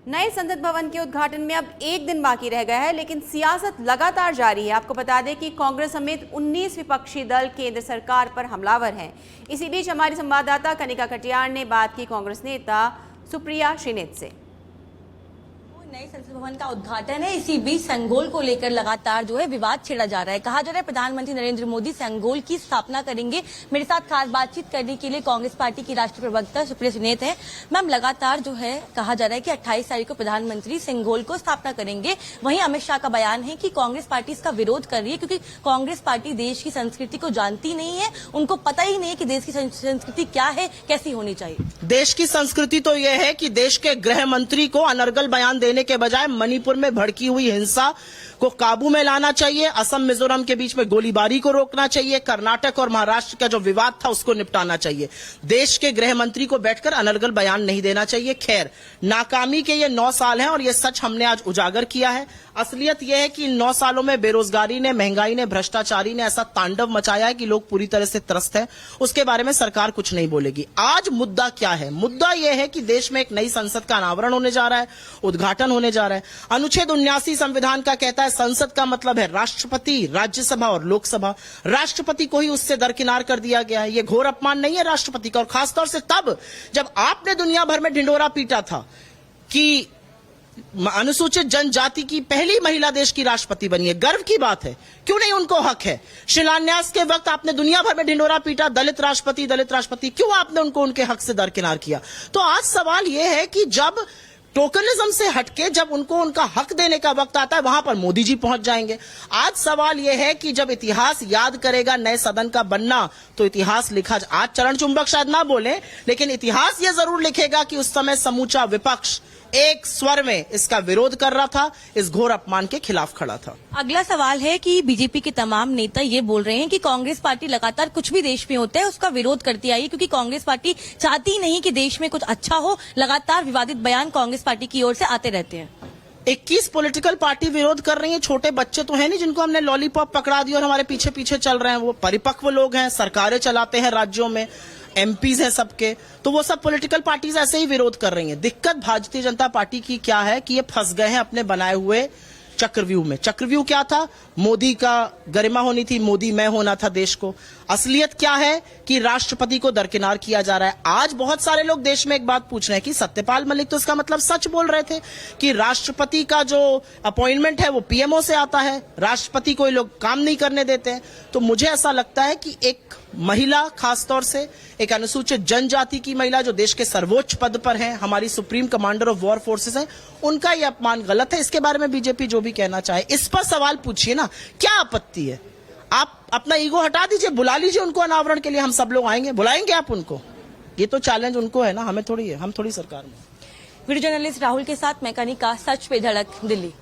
नए संसद भवन के उद्घाटन में अब एक दिन बाकी रह गया है, लेकिन सियासत लगातार जारी है। आपको बता दें कि कांग्रेस समेत 19 विपक्षी दल केंद्र सरकार पर हमलावर हैं। इसी बीच हमारी संवाददाता कनिका कटियार ने बात की कांग्रेस नेता सुप्रिया श्रीनेत से। नए संसद भवन का उद्घाटन है, इसी बीच संगोल को लेकर लगातार जो है विवाद छेड़ा जा रहा है। कहा जा रहा है प्रधानमंत्री नरेंद्र मोदी संगोल की स्थापना करेंगे। मेरे साथ खास बातचीत करने के लिए कांग्रेस पार्टी की राष्ट्रीय प्रवक्ता सुप्रिया श्रीनेत है। मैम, लगातार जो है कहा जा रहा है कि 28 तारीख को प्रधानमंत्री संगोल को स्थापना करेंगे। वहीं अमित शाह का बयान है कि कांग्रेस पार्टी इसका विरोध कर रही है, क्योंकि कांग्रेस पार्टी देश की संस्कृति को जानती नहीं है। उनको पता ही नहीं है कि देश की संस्कृति क्या है, कैसी होनी चाहिए। देश की संस्कृति तो यह है कि देश के गृह मंत्री को अनर्गल बयान देने के बजाय मणिपुर में भड़की हुई हिंसा को काबू में लाना चाहिए, असम मिजोरम के बीच में गोलीबारी को रोकना चाहिए, कर्नाटक और महाराष्ट्र का जो विवाद था उसको निपटाना चाहिए। देश के गृह मंत्री को बैठकर अनर्गल बयान नहीं देना चाहिए। खैर, नाकामी के ये 9 साल हैं और ये सच हमने आज उजागर किया है। असलियत यह है कि इन 9 सालों में बेरोजगारी ने, महंगाई ने, भ्रष्टाचारी ने ऐसा तांडव मचाया है कि लोग पूरी तरह से त्रस्त हैं। उसके बारे में सरकार कुछ नहीं बोलेगी। आज मुद्दा क्या है? मुद्दा यह है कि देश में एक नई संसद का अनावरण होने जा रहा है, उद्घाटन होने जा रहा है। अनुच्छेद 79 संविधान का कहता है संसद का मतलब है राष्ट्रपति, राज्यसभा और लोकसभा। राष्ट्रपति को ही उससे दरकिनार कर दिया गया है। यह घोर अपमान नहीं है राष्ट्रपति का, और खासतौर से तब जब आपने दुनिया भर में ढिंडोरा पीटा था कि अनुसूचित जनजाति की पहली महिला देश की राष्ट्रपति बनी है। गर्व की बात है, क्यों नहीं? उनको हक है। शिलान्यास के वक्त आपने दुनिया भर में ढिंडोरा पीटा, दलित राष्ट्रपति, दलित राष्ट्रपति, क्यों आपने उनको उनके हक से दरकिनार किया? तो आज सवाल यह है कि जब टोकनिज्म से हटके जब उनको उनका हक देने का वक्त आता है, वहां पर मोदी जी पहुंच जाएंगे। आज सवाल यह है कि जब इतिहास याद करेगा नए सदन का बनना, तो इतिहास लिखा, आज चरण चुंबक शायद ना बोले, लेकिन इतिहास यह जरूर लिखेगा कि उस समय समूचा विपक्ष एक स्वर में इसका विरोध कर रहा था, इस घोर अपमान के खिलाफ खड़ा था। अगला सवाल है कि बीजेपी के तमाम नेता ये बोल रहे हैं कि कांग्रेस पार्टी लगातार कुछ भी देश में होता है उसका विरोध करती आई है, क्योंकि कांग्रेस पार्टी चाहती नहीं कि देश में कुछ अच्छा हो। लगातार विवादित बयान कांग्रेस पार्टी की ओर से आते रहते हैं। 21 पॉलिटिकल पार्टी विरोध कर रही है। छोटे बच्चे तो है नहीं जिनको हमने लॉलीपॉप पकड़ा दिया और हमारे पीछे पीछे चल रहे हैं। वो परिपक्व लोग हैं, सरकारें चलाते हैं राज्यों में, एमपीज हैं सबके, तो वो सब पॉलिटिकल पार्टीज ऐसे ही विरोध कर रही हैं। दिक्कत भारतीय जनता पार्टी की क्या है कि ये फंस गए हैं अपने बनाए हुए चक्रव्यूह में। चक्रव्यूह क्या था? मोदी का गरिमा होनी थी, मोदी मैं होना था देश को। असलियत क्या है कि राष्ट्रपति को दरकिनार किया जा रहा है। आज बहुत सारे लोग देश में एक बात पूछ रहे हैं कि सत्यपाल मलिक तो इसका मतलब सच बोल रहे थे कि राष्ट्रपति का जो अपॉइंटमेंट है वो पीएमओ से आता है, राष्ट्रपति को ये लोग काम नहीं करने देते हैं। तो मुझे ऐसा लगता है कि एक महिला, खासतौर से एक अनुसूचित जनजाति की महिला जो देश के सर्वोच्च पद पर है, हमारी supreme commander of war forces है, उनका यह अपमान गलत है। इसके बारे में बीजेपी जो भी कहना चाहे, इस पर सवाल पूछिए ना, क्या आपत्ति है? आप अपना ईगो हटा दीजिए, बुला लीजिए उनको अनावरण के लिए, हम सब लोग आएंगे। बुलाएंगे आप उनको? ये तो चैलेंज उनको है ना, हमें थोड़ी है, हम थोड़ी सरकार में। वीडियो जर्नलिस्ट राहुल के साथ मैं कनिका, सच पे धड़क, दिल्ली।